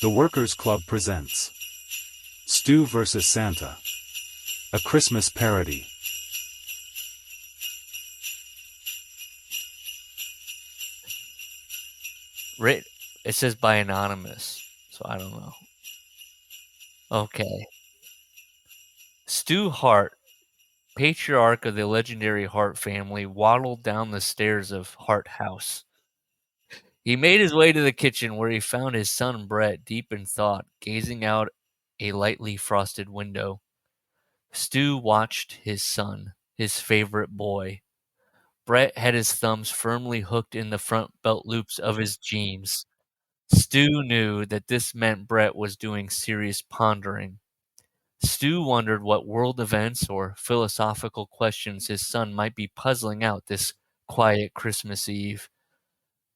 The Workers Club presents Stu vs. Santa, a Christmas parody. Writ It says by anonymous, so I don't know. Okay. Stu Hart, patriarch of the legendary Hart family, waddled down the stairs of Hart House. He made his way to the kitchen where he found his son Brett deep in thought, gazing out a lightly frosted window. Stu watched his son, his favorite boy. Brett had his thumbs firmly hooked in the front belt loops of his jeans. Stu knew that this meant Brett was doing serious pondering. Stu wondered what world events or philosophical questions his son might be puzzling out this quiet Christmas Eve.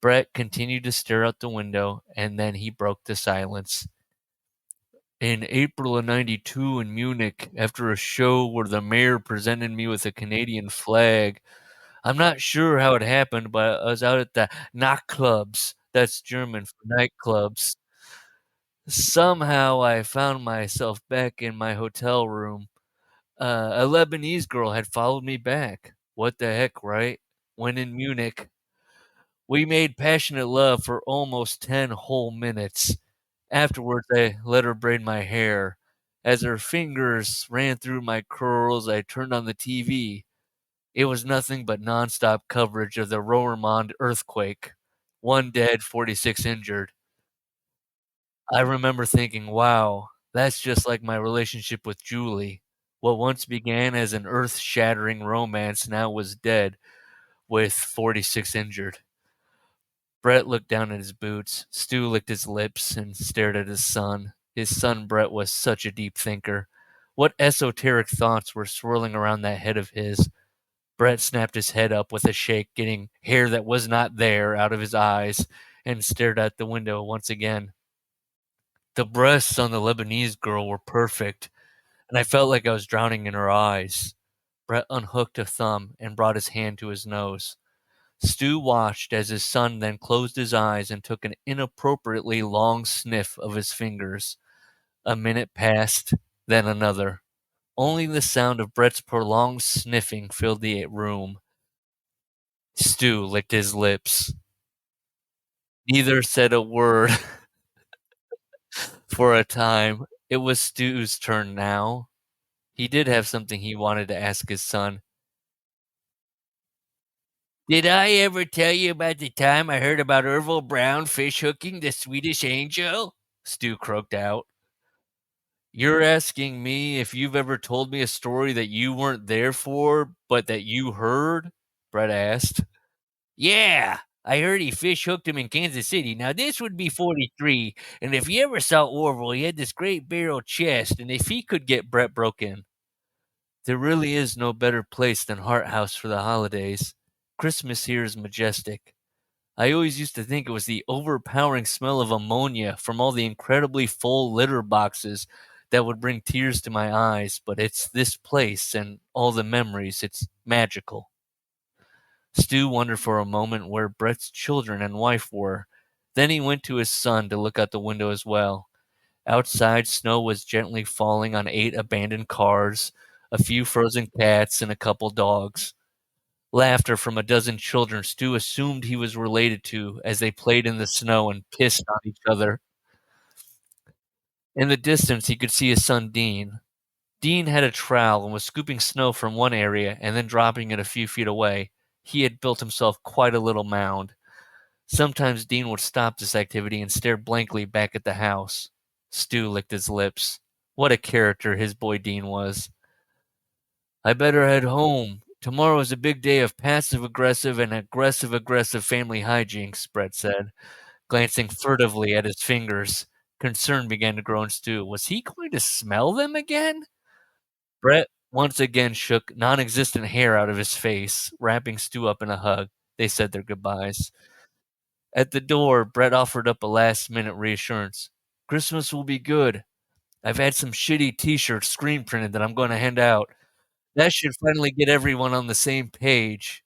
Brett continued to stare out the window, and then he broke the silence. In April of '92 in Munich, after a show where the mayor presented me with a Canadian flag, I'm not sure how it happened, but I was out at the Nachtclubs. That's German for nightclubs. Somehow I found myself back in my hotel room. A Lebanese girl had followed me back. What the heck, right? When in Munich, we made passionate love for almost 10 whole minutes. Afterwards, I let her braid my hair. As her fingers ran through my curls, I turned on the TV. It was nothing but nonstop coverage of the Roermond earthquake. 1 dead, 46 injured. I remember thinking, wow, that's just like my relationship with Julie. What once began as an earth shattering romance now was dead, with 46 injured. Brett looked down at his boots. Stu licked his lips and stared at his son. His son Brett was such a deep thinker. What esoteric thoughts were swirling around that head of his? Brett snapped his head up with a shake, getting hair that was not there out of his eyes, and stared out the window once again. The breasts on the Lebanese girl were perfect, and I felt like I was drowning in her eyes. Brett unhooked a thumb and brought his hand to his nose. Stu watched as his son then closed his eyes and took an inappropriately long sniff of his fingers. A minute passed, then another. Only the sound of Brett's prolonged sniffing filled the room. Stu licked his lips. Neither said a word for a time. It was Stu's turn now. He did have something he wanted to ask his son. Did I ever tell you about the time I heard about Ervil Brown fish hooking the Swedish angel? Stu croaked out. You're asking me if you've ever told me a story that you weren't there for, but that you heard? Brett asked. Yeah, I heard he fish hooked him in Kansas City. Now, this would be 43, and if you ever saw Orville, he had this great barrel chest, and if he could get Brett broken. There really is no better place than Hart House for the holidays. Christmas here is majestic. I always used to think it was the overpowering smell of ammonia from all the incredibly full litter boxes that would bring tears to my eyes, but it's this place and all the memories. It's magical. Stu wondered for a moment where Brett's children and wife were. Then he went to his son to look out the window as well. Outside, snow was gently falling on 8 abandoned cars, a few frozen cats, and a couple dogs. Laughter from a dozen children Stu assumed he was related to as they played in the snow and pissed on each other. In the distance, he could see his son Dean. Dean had a trowel and was scooping snow from one area and then dropping it a few feet away. He had built himself quite a little mound. Sometimes Dean would stop this activity and stare blankly back at the house. Stu licked his lips. What a character his boy Dean was. I better head home. Tomorrow is a big day of passive-aggressive and aggressive-aggressive family hijinks, Brett said, glancing furtively at his fingers. Concern began to grow in Stu. Was he going to smell them again? Brett once again shook non-existent hair out of his face, wrapping Stu up in a hug. They said their goodbyes. At the door, Brett offered up a last-minute reassurance. Christmas will be good. I've had some shitty t-shirts screen printed that I'm going to hand out. That should finally get everyone on the same page.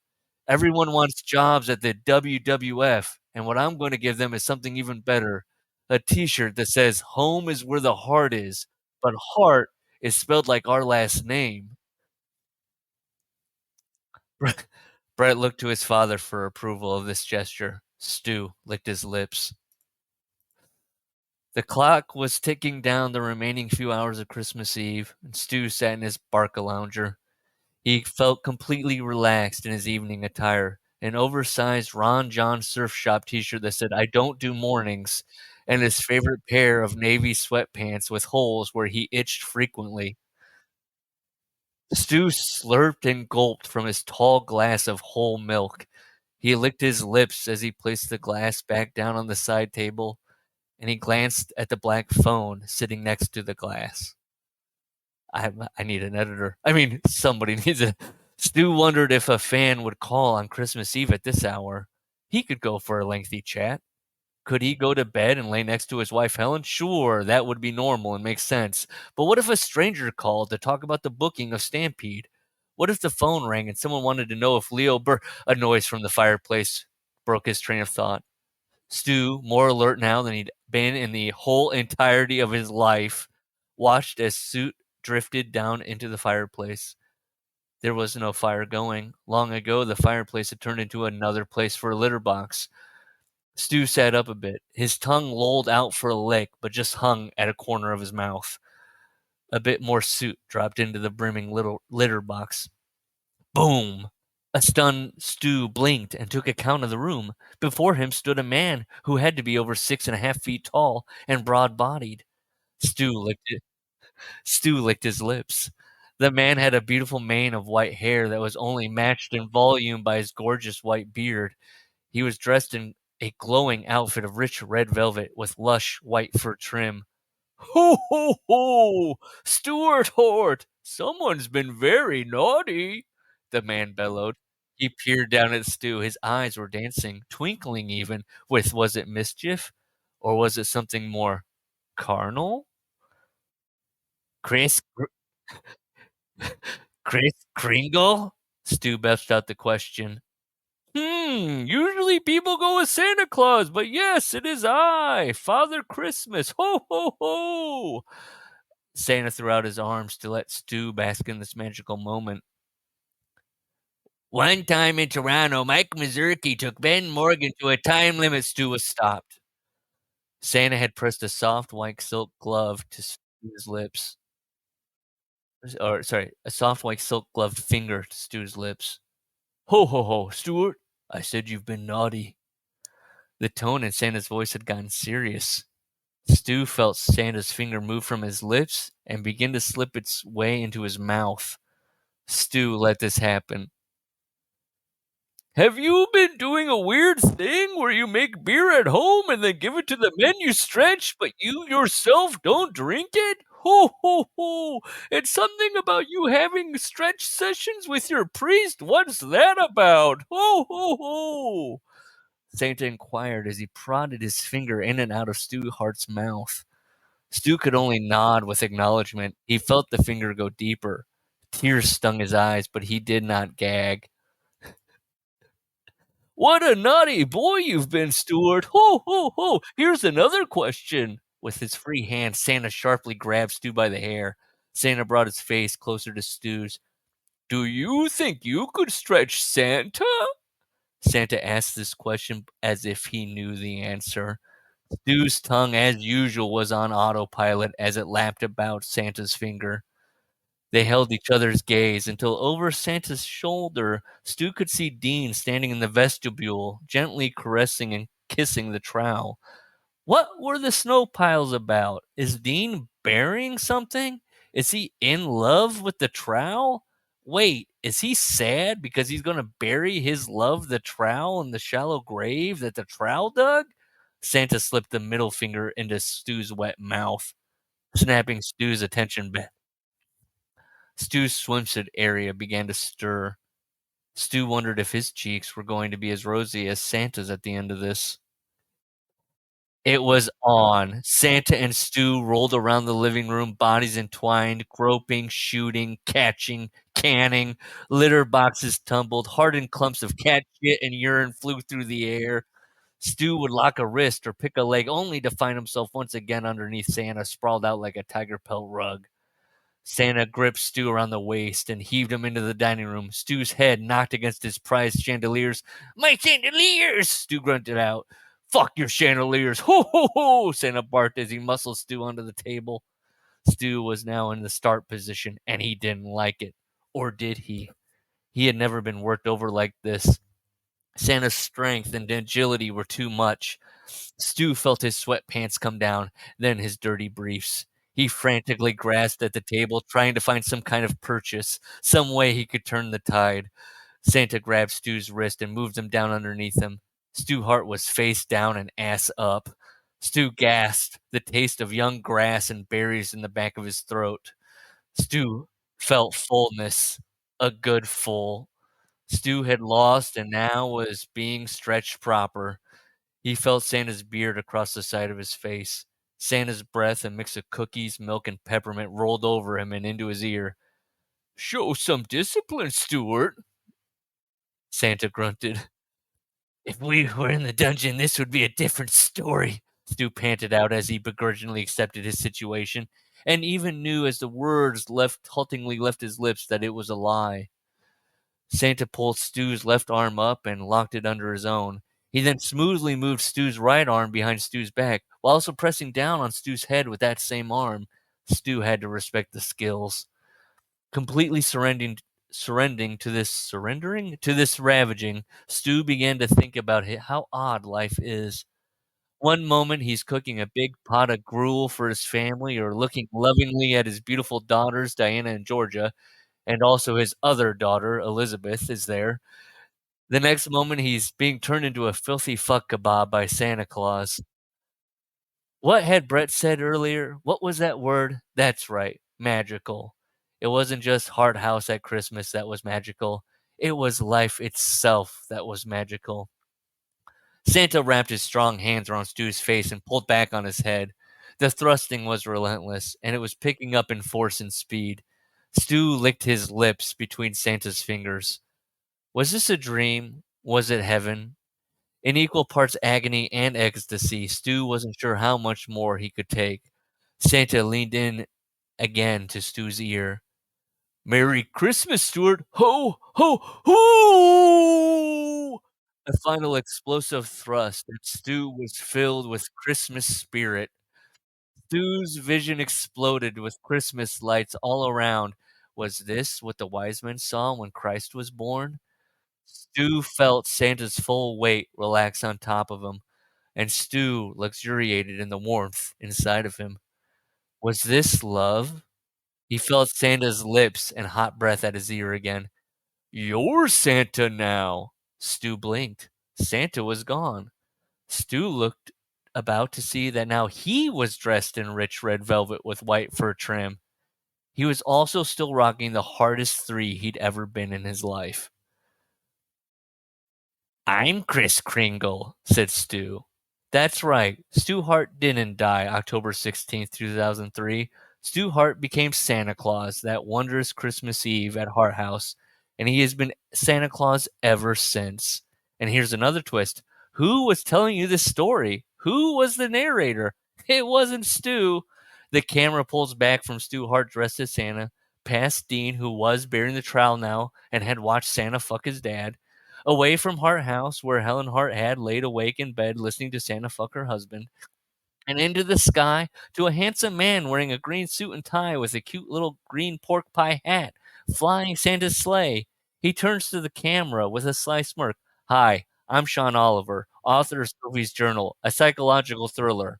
Everyone wants jobs at the WWF, and what I'm going to give them is something even better. A t-shirt that says, "Home is where the heart is," but heart is spelled like our last name. Brett Brett looked to his father for approval of this gesture. Stu licked his lips. The clock was ticking down the remaining few hours of Christmas Eve, and Stu sat in his Barcalounger. He felt completely relaxed in his evening attire, an oversized Ron John surf shop t-shirt that said, "I don't do mornings," and his favorite pair of navy sweatpants with holes where he itched frequently. Stu slurped and gulped from his tall glass of whole milk. He licked his lips as he placed the glass back down on the side table, and he glanced at the black phone sitting next to the glass. I need an editor. I mean, somebody needs a Stu wondered if a fan would call on Christmas Eve at this hour. He could go for a lengthy chat. Could he go to bed and lay next to his wife Helen? Sure, that would be normal and make sense. But what if a stranger called to talk about the booking of Stampede? What if the phone rang and someone wanted to know if a noise from the fireplace broke his train of thought. Stu, more alert now than he'd been in the whole entirety of his life, watched as soot drifted down into the fireplace. There was no fire going. Long ago, the fireplace had turned into another place for a litter box. Stu sat up a bit. His tongue lolled out for a lick, but just hung at a corner of his mouth. A bit more soot dropped into the brimming little litter box. Boom! A stunned Stu blinked and took account of the room. Before him stood a man who had to be over 6.5 feet tall and broad-bodied. Stu licked it. Stu licked his lips. The man had a beautiful mane of white hair that was only matched in volume by his gorgeous white beard. He was dressed in a glowing outfit of rich red velvet with lush white fur trim. "Ho, ho, ho! Stuart Hort! Someone's been very naughty," the man bellowed. He peered down at Stu. His eyes were dancing, twinkling even, with was it mischief? Or was it something more carnal? Chris Chris Kringle? Stu belched out the question. Usually people go with Santa Claus, but yes, it is I, Father Christmas. Ho, ho, ho! Santa threw out his arms to let Stu bask in this magical moment. One time in Toronto, Mike Mazurki took Ben Morgan to a time limit. Stu was stopped. Santa had pressed a soft white silk glove to Stu's lips. Or, sorry, a soft white silk gloved finger to Stu's lips. Ho, ho, ho, Stuart, I said you've been naughty. The tone in Santa's voice had gotten serious. Stu felt Santa's finger move from his lips and begin to slip its way into his mouth. Stu let this happen. Have you been doing a weird thing where you make beer at home and then give it to the men you stretch, but you yourself don't drink it? Ho, ho, ho! It's something about you having stretch sessions with your priest. What's that about? Ho, ho, ho! Santa inquired as he prodded his finger in and out of Stu Hart's mouth. Stu could only nod with acknowledgement. He felt the finger go deeper. Tears stung his eyes, but he did not gag. What a naughty boy you've been, Stuart. Ho, ho, ho. Here's another question. With his free hand, Santa sharply grabbed Stu by the hair. Santa brought his face closer to Stu's. Do you think you could stretch Santa? Santa asked this question as if he knew the answer. Stu's tongue, as usual, was on autopilot as it lapped about Santa's finger. They held each other's gaze until over Santa's shoulder, Stu could see Dean standing in the vestibule, gently caressing and kissing the trowel. What were the snow piles about? Is Dean burying something? Is he in love with the trowel? Wait, is he sad because he's going to bury his love, the trowel, in the shallow grave that the trowel dug? Santa slipped the middle finger into Stu's wet mouth, snapping Stu's attention back. Stu's swimsuit area began to stir. Stu wondered if his cheeks were going to be as rosy as Santa's at the end of this. It was on. Santa and Stu rolled around the living room, bodies entwined, groping, shooting, catching, canning. Litter boxes tumbled. Hardened clumps of cat shit and urine flew through the air. Stu would lock a wrist or pick a leg only to find himself once again underneath Santa, sprawled out like a tiger pelt rug. Santa gripped Stu around the waist and heaved him into the dining room. Stu's head knocked against his prized chandeliers. "My chandeliers!" Stu grunted out. "Fuck your chandeliers! Ho, ho, ho!" Santa barked as he muscled Stu onto the table. Stu was now in the start position, and he didn't like it. Or did he? He had never been worked over like this. Santa's strength and agility were too much. Stu felt his sweatpants come down, then his dirty briefs. He frantically grasped at the table, trying to find some kind of purchase, some way he could turn the tide. Santa grabbed Stu's wrist and moved him down underneath him. Stu Hart was face down and ass up. Stu gasped, the taste of young grass and berries in the back of his throat. Stu felt fullness, a good full. Stu had lost and now was being stretched proper. He felt Santa's beard across the side of his face. Santa's breath, a mix of cookies, milk, and peppermint, rolled over him and into his ear. "Show some discipline, Stuart," Santa grunted. "If we were in the dungeon, this would be a different story," Stu panted out as he begrudgingly accepted his situation, and even knew as the words haltingly left his lips that it was a lie. Santa pulled Stu's left arm up and locked it under his own. He then smoothly moved Stu's right arm behind Stu's back, while also pressing down on Stu's head with that same arm. Stu had to respect the skills. Completely surrendering to this ravaging, Stu began to think about how odd life is. One moment he's cooking a big pot of gruel for his family or looking lovingly at his beautiful daughters, Diana and Georgia, and also his other daughter, Elizabeth, is there. The next moment, he's being turned into a filthy fuck kebab by Santa Claus. What had Brett said earlier? What was that word? That's right, magical. It wasn't just Hart House at Christmas that was magical. It was life itself that was magical. Santa wrapped his strong hands around Stu's face and pulled back on his head. The thrusting was relentless, and it was picking up in force and speed. Stu licked his lips between Santa's fingers. Was this a dream? Was it heaven? In equal parts agony and ecstasy, Stu wasn't sure how much more he could take. Santa leaned in again to Stu's ear. "Merry Christmas, Stuart! Ho, ho, ho!" A final explosive thrust, and Stu was filled with Christmas spirit. Stu's vision exploded with Christmas lights all around. Was this what the wise men saw when Christ was born? Stu felt Santa's full weight relax on top of him, and Stu luxuriated in the warmth inside of him. Was this love? He felt Santa's lips and hot breath at his ear again. "You're Santa now." Stu blinked. Santa was gone. Stu looked about to see that now he was dressed in rich red velvet with white fur trim. He was also still rocking the hardest 3 he'd ever been in his life. "I'm Kris Kringle," said Stu. That's right. Stu Hart didn't die October 16th, 2003. Stu Hart became Santa Claus that wondrous Christmas Eve at Hart House, and he has been Santa Claus ever since. And here's another twist. Who was telling you this story? Who was the narrator? It wasn't Stu. The camera pulls back from Stu Hart dressed as Santa, past Dean, who was bearing the trowel now and had watched Santa fuck his dad, away from Hart House, where Helen Hart had laid awake in bed listening to Santa fuck her husband, and into the sky to a handsome man wearing a green suit and tie with a cute little green pork pie hat, flying Santa's sleigh. He turns to the camera with a sly smirk. "Hi, I'm Sean Oliver, author of Sophie's Journal, a psychological thriller.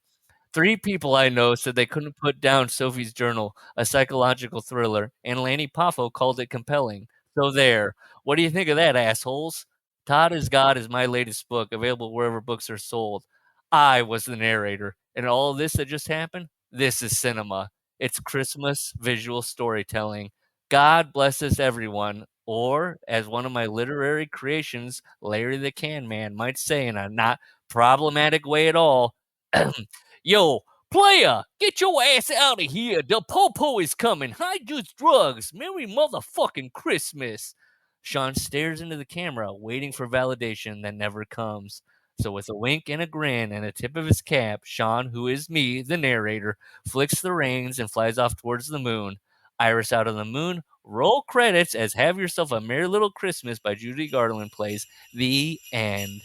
3 people I know said they couldn't put down Sophie's Journal, a psychological thriller, and Lanny Poffo called it compelling. So there. What do you think of that, assholes? Todd is God is my latest book, available wherever books are sold. I was the narrator, and all of this that just happened, this is cinema. It's Christmas visual storytelling. God blesses everyone, or as one of my literary creations, Larry the Can Man, might say in a not problematic way at all, yo, player, get your ass out of here. The popo is coming. Hide your drugs. Merry motherfucking Christmas. Sean stares into the camera, waiting for validation that never comes. So with a wink and a grin and a tip of his cap, Sean, who is me, the narrator, flicks the reins and flies off towards the moon. Iris out on the moon. Roll credits as Have Yourself a Merry Little Christmas by Judy Garland plays. The end.